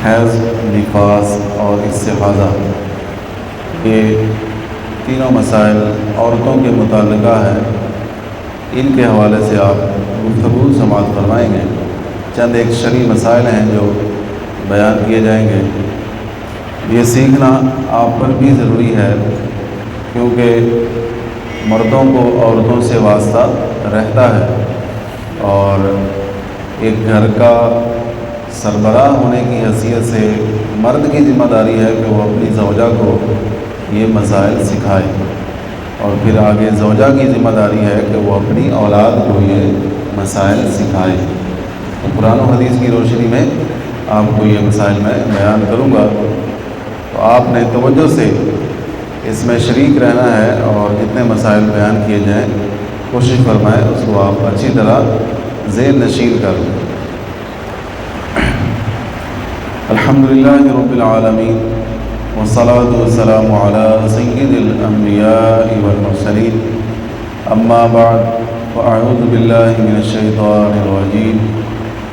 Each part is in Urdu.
حیض، نفاس اور استحاضہ، یہ تینوں مسائل عورتوں کے متعلقہ ہیں۔ ان کے حوالے سے آپ گفتگو سماعت فرمائیں گے۔ چند ایک شرعی مسائل ہیں جو بیان کیے جائیں گے۔ یہ سیکھنا آپ پر بھی ضروری ہے، کیونکہ مردوں کو عورتوں سے واسطہ رہتا ہے، اور ایک گھر کا سربراہ ہونے کی حیثیت سے مرد کی ذمہ داری ہے کہ وہ اپنی زوجہ کو یہ مسائل سکھائے، اور پھر آگے زوجہ کی ذمہ داری ہے کہ وہ اپنی اولاد کو یہ مسائل سکھائے۔ تو قرآن و حدیث کی روشنی میں آپ کو یہ مسائل میں بیان کروں گا، تو آپ نے توجہ سے اس میں شریک رہنا ہے، اور جتنے مسائل بیان کیے جائیں کوشش فرمائیں اس کو آپ اچھی طرح ذہن نشین کر لیں۔ الحمدللہ رب العالمین، والصلاة والسلام علی سید الانبیاء والمرسلین، اما بعد فاعوذ باللہ من الشیطان الرجیم،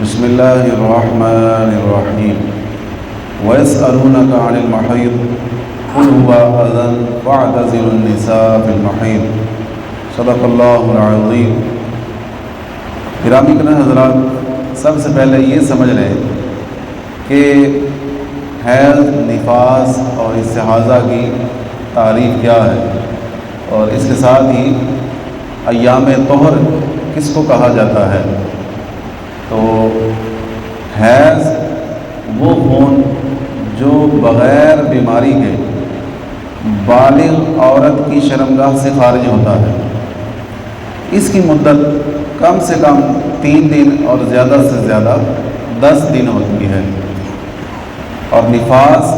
بسم اللہ الرحمن الرحیم۔ وَيَسْأَلُونَكَ عَنِ الْمَحِيضِ قُلْ هُوَ أَذًى فَاعْتَزِلُوا النِّسَاءَ فِي الْمَحِيضِ، صدق اللہ العظیم۔ گرامی کرام حضرات، سب سے پہلے یہ سمجھ لیں کہ حیض، نفاس اور استحاضہ کی تعریف کیا ہے، اور اس کے ساتھ ہی ایام طہر کس کو کہا جاتا ہے۔ تو حیض وہ خون جو بغیر بیماری کے بالغ عورت کی شرمگاہ سے خارج ہوتا ہے، اس کی مدت کم سے کم 3 دن اور زیادہ سے زیادہ 10 دن ہوتی ہے۔ اور نفاس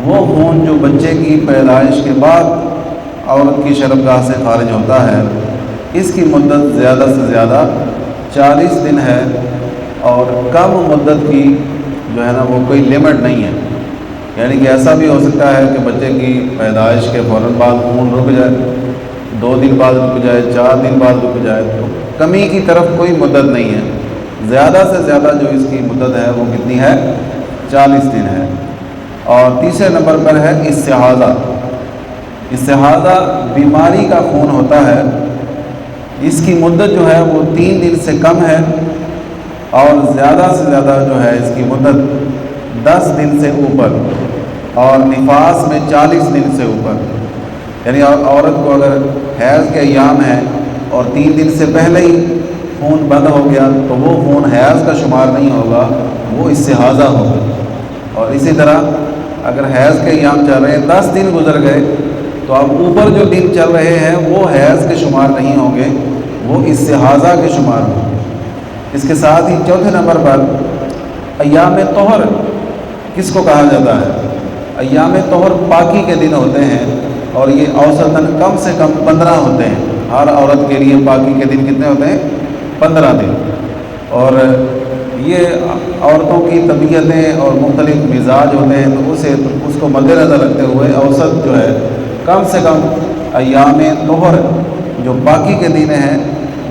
وہ خون جو بچے کی پیدائش کے بعد عورت کی شرمگاہ سے خارج ہوتا ہے، اس کی مدت زیادہ سے زیادہ 40 دن ہے، اور کم مدت کی جو ہے نا وہ کوئی لمٹ نہیں ہے۔ یعنی کہ ایسا بھی ہو سکتا ہے کہ بچے کی پیدائش کے فوراً بعد خون رک جائے، 2 دن بعد رک جائے، 4 دن بعد رک جائے، تو کمی کی طرف کوئی مدت نہیں ہے۔ زیادہ سے زیادہ جو اس کی مدت ہے وہ کتنی ہے؟ 40 دن ہے۔ اور تیسرے نمبر پر ہے استحاضہ۔ استحاضہ بیماری کا خون ہوتا ہے، اس کی مدت جو ہے وہ 3 دن سے کم ہے، اور زیادہ سے زیادہ جو ہے اس کی مدت 10 دن سے اوپر، اور نفاس میں 40 دن سے اوپر۔ یعنی عورت کو اگر حیض کے ایام ہیں اور 3 دن سے پہلے ہی خون بند ہو گیا تو وہ خون حیض کا شمار نہیں ہوگا، وہ استحاضہ ہوگا۔ اور اسی طرح اگر حیض کے ایام چل رہے ہیں، 10 دن گزر گئے، تو اب اوپر جو دن چل رہے ہیں وہ حیض کے شمار نہیں ہوں گے، وہ استحاضہ کے شمار ہوں گے۔ اس کے ساتھ ہی چوتھے نمبر پر ایام طہر کس کو کہا جاتا ہے؟ ایام طہر پاکی کے دن ہوتے ہیں، اور یہ اوسطاً کم سے کم 15 ہوتے ہیں۔ ہر عورت کے لیے پاکی کے دن کتنے ہوتے ہیں؟ 15 دن۔ اور یہ عورتوں کی طبیعتیں اور مختلف مزاج ہوتے ہیں، تو اس کو مد نظر رکھتے ہوئے اوسط جو ہے کم سے کم ایام طہر جو پاکی کے دن ہیں،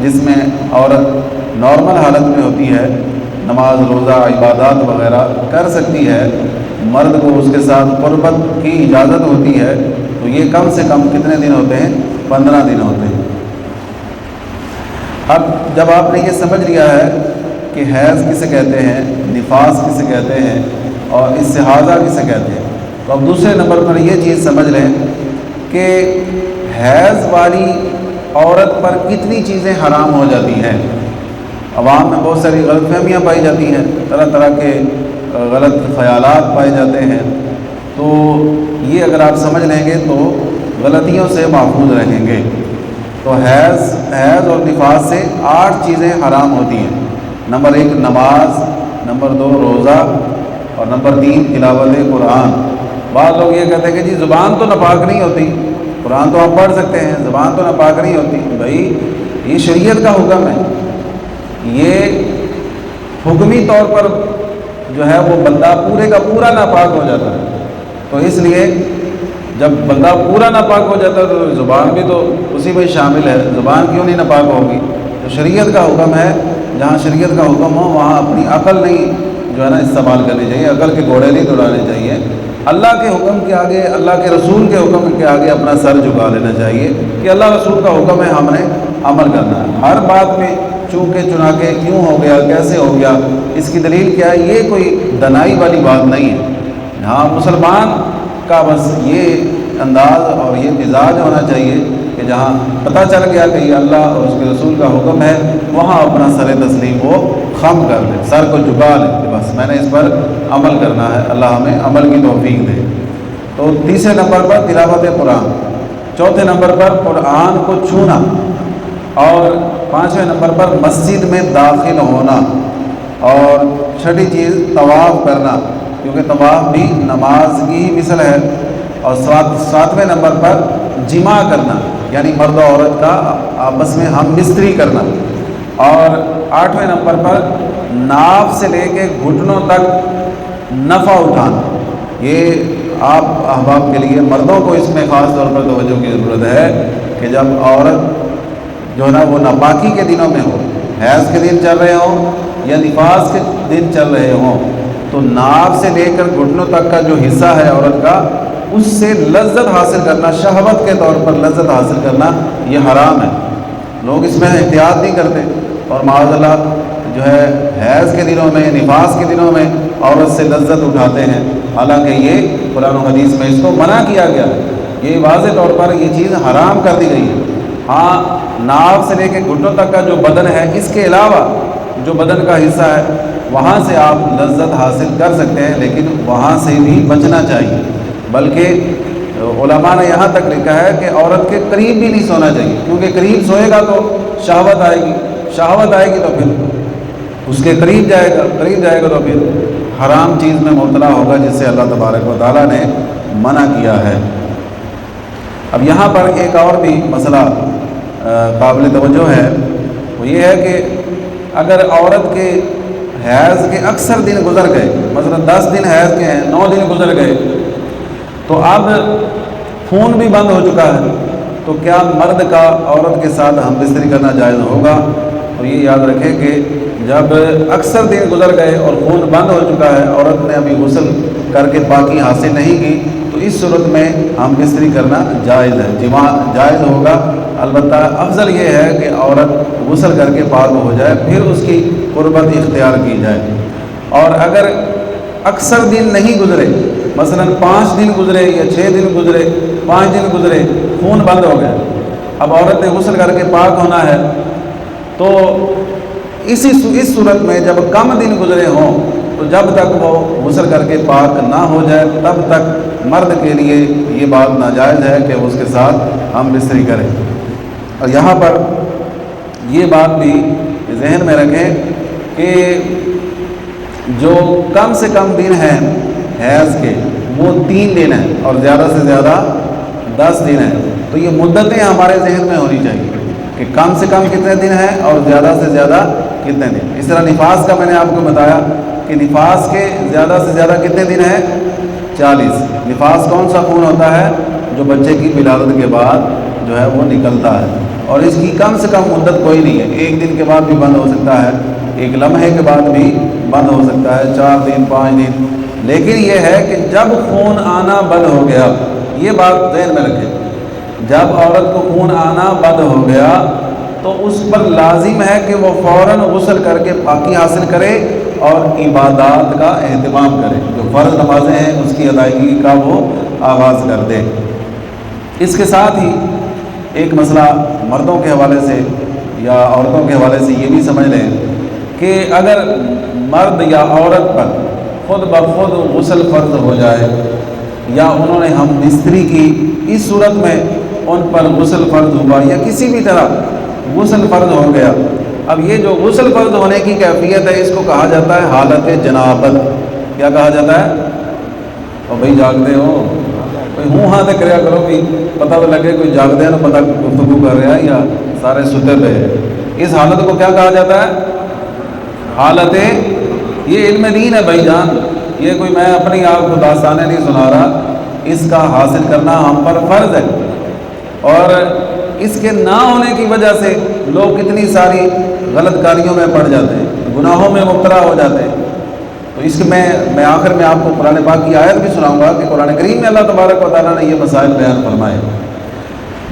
جس میں عورت نارمل حالت میں ہوتی ہے، نماز، روزہ، عبادات وغیرہ کر سکتی ہے، مرد کو اس کے ساتھ قربت کی اجازت ہوتی ہے، تو یہ کم سے کم کتنے دن ہوتے ہیں؟ 15 دن ہوتے ہیں۔ اب جب آپ نے یہ سمجھ لیا ہے کہ حیض کسے کہتے ہیں، نفاس کسے کہتے ہیں، اور استحاضہ کسے کہتے ہیں، تو اب دوسرے نمبر پر یہ چیز سمجھ لیں کہ حیض والی عورت پر کتنی چیزیں حرام ہو جاتی ہیں۔ عوام میں بہت ساری غلط فہمیاں پائی جاتی ہیں، طرح طرح کے غلط خیالات پائے جاتے ہیں، تو یہ اگر آپ سمجھ لیں گے تو غلطیوں سے محفوظ رہیں گے۔ تو حیض اور نفاس سے 8 چیزیں حرام ہوتی ہیں۔ نمبر 1 نماز، نمبر 2 روزہ، اور نمبر 3 تلاوت قرآن۔ بعض لوگ یہ کہتے ہیں کہ جی زبان تو ناپاک نہیں ہوتی، قرآن تو آپ پڑھ سکتے ہیں، زبان تو ناپاک نہیں ہوتی۔ بھائی یہ شریعت کا حکم ہے، یہ حکمی طور پر جو ہے وہ بندہ پورے کا پورا ناپاک ہو جاتا ہے، تو اس لیے جب بندہ پورا ناپاک ہو جاتا ہے تو زبان بھی تو اسی میں شامل ہے، زبان کیوں نہیں ناپاک ہوگی؟ تو شریعت کا حکم ہے، جہاں شریعت کا حکم ہو وہاں اپنی عقل نہیں جو ہے نا استعمال کرنی چاہیے، عقل کے گھوڑے نہیں دوڑانے چاہیے۔ اللہ کے حکم کے آگے، اللہ کے رسول کے حکم کے آگے اپنا سر جھکا لینا چاہیے کہ اللہ رسول کا حکم ہے، ہم نے عمل کرنا ہے۔ ہر بات میں چونکہ چنا کے کیوں ہو گیا، کیسے ہو گیا، اس کی دلیل کیا ہے، یہ کوئی دنائی والی بات نہیں ہے۔ ہاں مسلمان کا بس یہ انداز اور یہ مزاج ہونا چاہیے کہ جہاں پتہ چل گیا کہ یہ اللہ اور اس کے رسول کا حکم ہے، وہاں اپنا سر تسلیم وہ خم کر لے، سر کو جھکا لے کہ بس میں نے اس پر عمل کرنا ہے، اللہ ہمیں عمل کی توفیق دے۔ تو تیسرے نمبر پر تلاوت قرآن، چوتھے نمبر پر قرآن کو چھونا، اور پانچویں نمبر پر مسجد میں داخل ہونا، اور چھٹی چیز طواف کرنا، کیونکہ طواف بھی نماز کی ہی مثل ہے، اور ساتویں نمبر پر جماع کرنا، یعنی مرد و عورت کا آپس میں ہم مستری کرنا، اور آٹھویں نمبر پر ناف سے لے کے گھٹنوں تک نفع اٹھانا۔ یہ آپ احباب کے لیے مردوں کو اس میں خاص طور پر توجہ کی ضرورت ہے کہ جب عورت جو ہے نا وہ ناپاکی کے دنوں میں ہو، حیض کے دن چل رہے ہوں یا نفاس کے دن چل رہے ہوں، تو ناف سے لے کر گھٹنوں تک کا جو حصہ ہے عورت کا، اس سے لذت حاصل کرنا، شہوت کے طور پر لذت حاصل کرنا، یہ حرام ہے۔ لوگ اس میں احتیاط نہیں کرتے، اور معاذ اللہ جو ہے حیض کے دنوں میں، نفاس کے دنوں میں عورت سے لذت اٹھاتے ہیں، حالانکہ یہ قرآن و حدیث میں اس کو منع کیا گیا ہے، یہ واضح طور پر یہ چیز حرام کر دی گئی ہے۔ ہاں ناف سے لے کے گھٹنوں تک کا جو بدن ہے، اس کے علاوہ جو بدن کا حصہ ہے وہاں سے آپ لذت حاصل کر سکتے ہیں، لیکن وہاں سے بھی بچنا چاہیے، بلکہ علماء نے یہاں تک لکھا ہے کہ عورت کے قریب بھی نہیں سونا چاہیے، کیونکہ قریب سوئے گا تو شہوت آئے گی، شہوت آئے گی تو پھر اس کے قریب جائے گا تو پھر حرام چیز میں مبتلا ہوگا، جس سے اللہ تبارک و تعالیٰ نے منع کیا ہے۔ اب یہاں پر ایک اور بھی مسئلہ قابل توجہ ہے، وہ یہ ہے کہ اگر عورت کے حیض کے اکثر دن گزر گئے، مثلا 10 دن حیض کے ہیں، 9 دن گزر گئے، تو اب خون بھی بند ہو چکا ہے، تو کیا مرد کا عورت کے ساتھ ہم بستری کرنا جائز ہوگا؟ اور یہ یاد رکھیں کہ جب اکثر دن گزر گئے اور خون بند ہو چکا ہے، عورت نے ابھی غسل کر کے پاکی حاصل نہیں کی، تو اس صورت میں ہم بستری کرنا جائز ہے، جماع جائز ہوگا۔ البتہ افضل یہ ہے کہ عورت غسل کر کے پاک ہو جائے، پھر اس کی قربت اختیار کی جائے۔ اور اگر اکثر دن نہیں گزرے، مثلا 5 دن گزرے یا 6 دن گزرے، 5 دن گزرے، خون بند ہو گیا، اب عورت نے غسل کر کے پاک ہونا ہے، تو اس صورت میں جب کم دن گزرے ہوں، تو جب تک وہ غسل کر کے پاک نہ ہو جائے، تب تک مرد کے لیے یہ بات ناجائز ہے کہ اس کے ساتھ ہم بستری کریں۔ اور یہاں پر یہ بات بھی ذہن میں رکھیں کہ جو کم سے کم دن ہیں حیض کے، وہ 3 دن ہیں، اور زیادہ سے زیادہ 10 دن ہیں، تو یہ مدتیں ہمارے ذہن میں ہونی چاہیے کہ کم سے کم کتنے دن ہیں اور زیادہ سے زیادہ کتنے دن۔ اس طرح نفاس کا میں نے آپ کو بتایا کہ نفاس کے زیادہ سے زیادہ کتنے دن ہیں؟ 40۔ نفاس کون سا خون ہوتا ہے؟ جو بچے کی ولادت کے بعد جو ہے وہ نکلتا ہے، اور اس کی کم سے کم مدت کوئی نہیں ہے، 1 دن کے بعد بھی بند ہو سکتا ہے، 1 لمحے کے بعد بھی بند ہو سکتا ہے، 4 دن 5 دن، لیکن یہ ہے کہ جب خون آنا بند ہو گیا، یہ بات ذہن میں رکھیں، جب عورت کو خون آنا بند ہو گیا تو اس پر لازم ہے کہ وہ فوراً غسل کر کے پاکی حاصل کرے اور عبادات کا اہتمام کرے، جو فرض نمازیں ہیں اس کی ادائیگی کا وہ آغاز کر دے۔ اس کے ساتھ ہی ایک مسئلہ مردوں کے حوالے سے یا عورتوں کے حوالے سے یہ بھی سمجھ لیں کہ اگر مرد یا عورت پر خود بخود غسل فرض ہو جائے، یا انہوں نے ہم بستری کی، اس صورت میں ان پر غسل فرض ہوا، یا کسی بھی طرح غسل فرض ہو گیا، اب یہ جو غسل فرض ہونے کی کیفیت ہے، اس کو کہا جاتا ہے حالت جنابت۔ کیا کہا جاتا ہے؟ اور بھائی جاگتے ہو، کوئی ہوں ہاں تو کریا کرو، بھی پتہ تو لگے کوئی جاگتے ہیں نا، پتہ گفتگو کر رہا ہے یا سارے ستے پہ ہے۔ اس حالت کو کیا کہا جاتا ہے؟ حالت، یہ علم دین ہے بھائی جان، یہ کوئی میں اپنی آپ کو داستانیں نہیں سنا رہا، اس کا حاصل کرنا ہم پر فرض ہے، اور اس کے نہ ہونے کی وجہ سے لوگ کتنی ساری غلط کاریوں میں پڑ جاتے ہیں، گناہوں میں مبتلا ہو جاتے ہیں۔ تو اس کے میں آخر میں آپ کو قرآن پاک کی آیت بھی سناؤں گا کہ قرآن کریم میں اللہ تبارک و تعالیٰ نے یہ مسائل بیان فرمائے،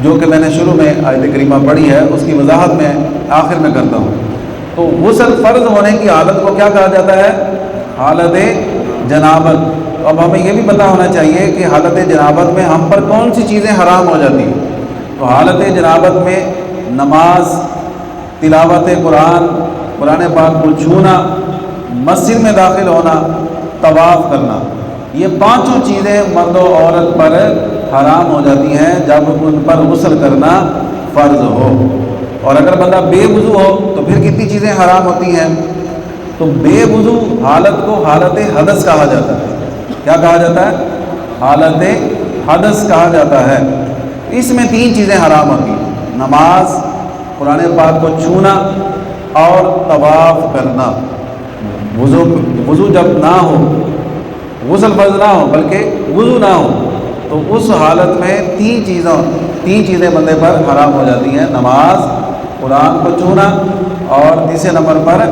جو کہ میں نے شروع میں آیت کریمہ پڑھی ہے، اس کی وضاحت میں آخر میں کرتا ہوں۔ تو غسل فرض ہونے کی حالت کو کیا کہا جاتا ہے؟ حالت جنابت۔ تو اب ہمیں یہ بھی پتہ ہونا چاہیے کہ حالت جنابت میں ہم پر کون سی چیزیں حرام ہو جاتی ہیں۔ تو حالت جنابت میں نماز، تلاوت قرآن پاک کو چھونا، مسجد میں داخل ہونا، طواف کرنا، یہ پانچوں چیزیں مرد و عورت پر حرام ہو جاتی ہیں جب ان پر غسل کرنا فرض ہو۔ اور اگر بندہ بے وضو ہو تو پھر کتنی چیزیں حرام ہوتی ہیں؟ تو بے وضو حالت کو حالت حدث کہا جاتا ہے۔ کیا کہا جاتا ہے؟ حالت حدث کہا جاتا ہے۔ اس میں تین چیزیں حرام ہوتی ہیں: نماز، قرآن پاک کو چھونا اور طواف کرنا۔ وضو جب نہ ہو، غسل فرض نہ ہو بلکہ وضو نہ ہو، تو اس حالت میں تین چیزیں بندے پر حرام ہو جاتی ہیں: نماز، قرآن کو چھونا اور تیسرے نمبر پر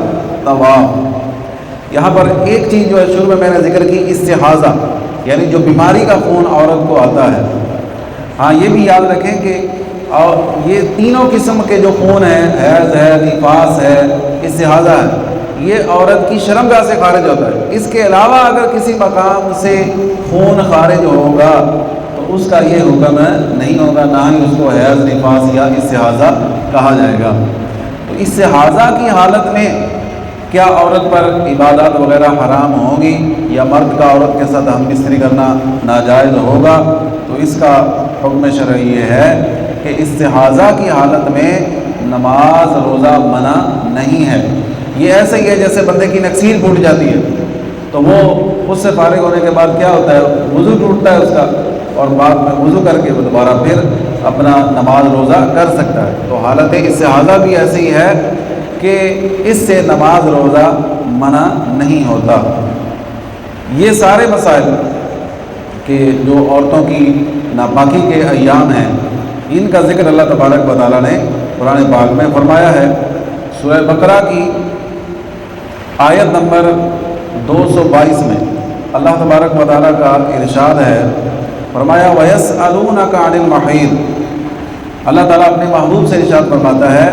طواف۔ یہاں پر ایک چیز جو ہے شروع میں نے ذکر کی، استحاضہ، یعنی جو بیماری کا خون عورت کو آتا ہے۔ ہاں یہ بھی یاد رکھیں کہ اور یہ تینوں قسم کے جو خون ہیں، حیض ہے، نفاس ہے، استحاضہ ہے، یہ عورت کی شرمگاہ سے خارج ہوتا ہے۔ اس کے علاوہ اگر کسی مقام سے خون خارج ہوگا تو اس کا یہ حکم نہیں ہوگا، نہ ہی اس کو حیض، نفاس یا استحاضہ کہا جائے گا۔ تو استحاضہ کی حالت میں کیا عورت پر عبادات وغیرہ حرام ہوں گی، یا مرد کا عورت کے ساتھ ہم بستری کرنا ناجائز ہوگا؟ تو اس کا حکم شرعی یہ ہے کہ استحاضہ کی حالت میں نماز، روزہ منع نہیں ہے۔ یہ ایسا ہی ہے جیسے بندے کی نکسیر ٹوٹ جاتی ہے تو وہ اس سے فارغ ہونے کے بعد کیا ہوتا ہے؟ وضو ٹوٹتا ہے اس کا، اور بعد میں وضو کر کے وہ دوبارہ پھر اپنا نماز روزہ کر سکتا ہے۔ تو حالت استحاضہ بھی ایسی ہے کہ اس سے نماز روزہ منع نہیں ہوتا۔ یہ سارے مسائل کہ جو عورتوں کی ناپاکی کے ایام ہیں، ان کا ذکر اللہ تبارک و تعالیٰ نے قرآن پاک میں فرمایا ہے۔ سورہ بقرہ کی آیت نمبر 222 میں اللہ تبارک و تعالیٰ کا ارشاد ہے، فرمایا وَيَسْأَلُونَكَ عَنِ الْمَحِيضِ۔ اللہ تعالیٰ اپنے محبوب سے ارشاد فرماتا ہے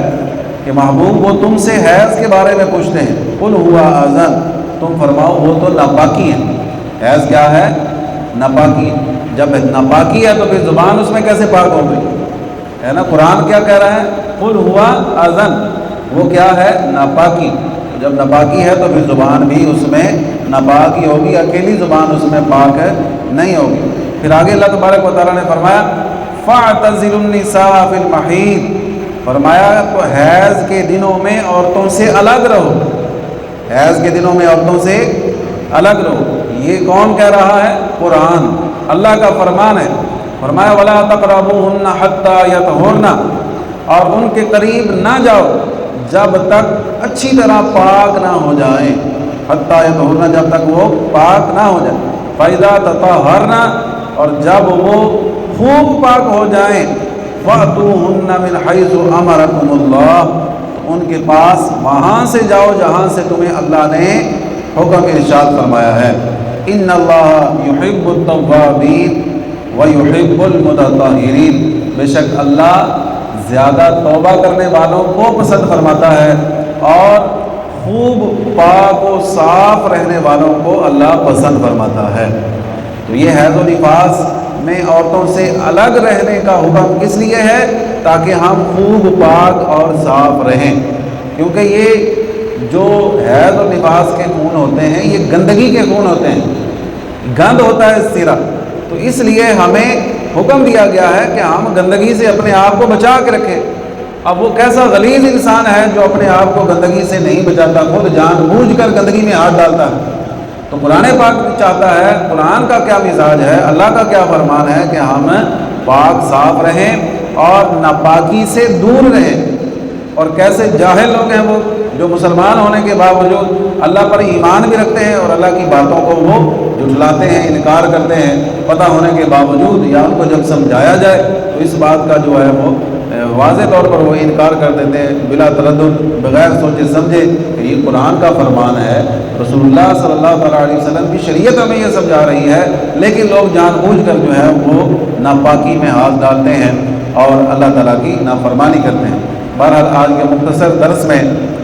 کہ محبوب وہ تم سے حیض کے بارے میں پوچھتے ہیں، قُلْ هُوَ أَذًى، تم فرماؤ وہ تو ناپاکی ہے۔ حیض کیا ہے؟ ناپاکی۔ جب ناپاکی ہے تو پھر زبان اس میں کیسے پاک ہو گئی؟ ہے نا، قرآن کیا کہہ رہا ہے؟ قُلْ هُوَ أَذًى، وہ کیا ہے؟ ناپاکی۔ جب ناپاکی ہے تو پھر زبان بھی اس میں ناپاکی ہوگی، اکیلی زبان اس میں پاک نہیں ہوگی۔ پھر آگے اللہ تبارک و تعالیٰ نے فرمایا فَاعْتَزِلُوا النِّسَاءَ فِي الْمَحِيضِ، فرمایا تو حیض کے دنوں میں عورتوں سے الگ رہو، حیض کے دنوں میں عورتوں سے الگ رہو۔ یہ کون کہہ رہا ہے؟ قرآن، اللہ کا فرمان ہے۔ فرمایا وَلَا تَقْرَبُوهُنَّ حَتَّى يَطْهُرْنَ، اور ان کے قریب نہ جاؤ جب تک اچھی طرح پاک نہ ہو جائیں، حتیٰ یطہرن، جب تک وہ پاک نہ ہو جائیں، فَإِذَا تَطَہَّرْنَ، اور جب وہ خوب پاک ہو جائیں، فَأْتُوهُنَّ مِنْ حَيْثُ أَمَرَكُمُ اللَّهُ، ان کے پاس وہاں سے جاؤ جہاں سے تمہیں اللہ نے حکم ارشاد فرمایا ہے۔ إِنَّ اللَّهَ يُحِبُّ التَّوَّابِينَ وَيُحِبُّ الْمُتَطَہِّرِينَ، بے شک اللہ زیادہ توبہ کرنے والوں کو پسند فرماتا ہے اور خوب پاک و صاف رہنے والوں کو اللہ پسند فرماتا ہے۔ تو یہ حیض و نفاس میں عورتوں سے الگ رہنے کا حکم کس لیے ہے؟ تاکہ ہم خوب پاک اور صاف رہیں، کیونکہ یہ جو حیض و نفاس کے خون ہوتے ہیں یہ گندگی کے خون ہوتے ہیں، گند ہوتا ہے اس طرح، تو اس لیے ہمیں حکم دیا گیا ہے کہ ہم گندگی سے اپنے آپ کو بچا کے رکھیں۔ اب وہ کیسا غلیظ انسان ہے جو اپنے آپ کو گندگی سے نہیں بچاتا، خود جان بوجھ کر گندگی میں ہاتھ ڈالتا ہے۔ تو قرآن پاک چاہتا ہے، قرآن کا کیا مزاج ہے، اللہ کا کیا فرمان ہے کہ ہم پاک صاف رہیں اور ناپاکی سے دور رہیں۔ اور کیسے جاہل لوگ ہیں وہ، جو مسلمان ہونے کے باوجود اللہ پر ایمان بھی رکھتے ہیں اور اللہ کی باتوں کو وہ جھٹلاتے ہیں، انکار کرتے ہیں، پتہ ہونے کے باوجود، یا ان کو جب سمجھایا جائے تو اس بات کا جو ہے وہ واضح طور پر وہ انکار کر دیتے ہیں بلا تردد، بغیر سوچے سمجھے کہ یہ قرآن کا فرمان ہے، رسول اللہ صلی اللہ تعالیٰ علیہ وسلم کی شریعت ہمیں یہ سمجھا رہی ہے، لیکن لوگ جان بوجھ کر جو ہے وہ ناپاکی میں ہاتھ ڈالتے ہیں اور اللہ تعالیٰ کی نافرمانی کرتے ہیں۔ بہرحال آج کے مختصر درس میں،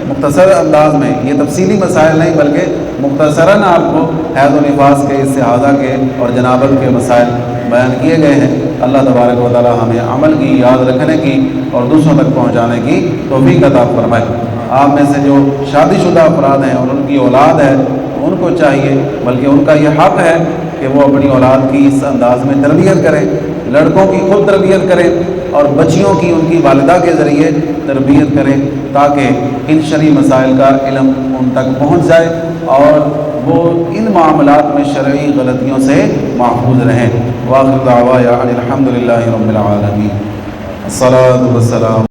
مختصر انداز میں، یہ تفصیلی مسائل نہیں بلکہ مختصراً آپ کو حیض و نفاس کے، استحاضہ کے اور جنابت کے مسائل بیان کیے گئے ہیں۔ اللہ تبارک و تعالی ہمیں عمل کی، یاد رکھنے کی اور دوسروں تک پہنچانے کی توفیق عطا فرمائے۔ آپ میں سے جو شادی شدہ افراد ہیں اور ان کی اولاد ہے، ان کو چاہیے، بلکہ ان کا یہ حق ہے کہ وہ اپنی اولاد کی اس انداز میں تربیت کریں، لڑکوں کی خود تربیت کریں اور بچیوں کی ان کی والدہ کے ذریعے تربیت کریں، تاکہ ان شرعی مسائل کا علم ان تک پہنچ جائے اور وہ ان معاملات میں شرعی غلطیوں سے محفوظ رہیں۔ وآخر دعوانا ان الحمد للہ رب العالمین۔ الصلاۃ والسلام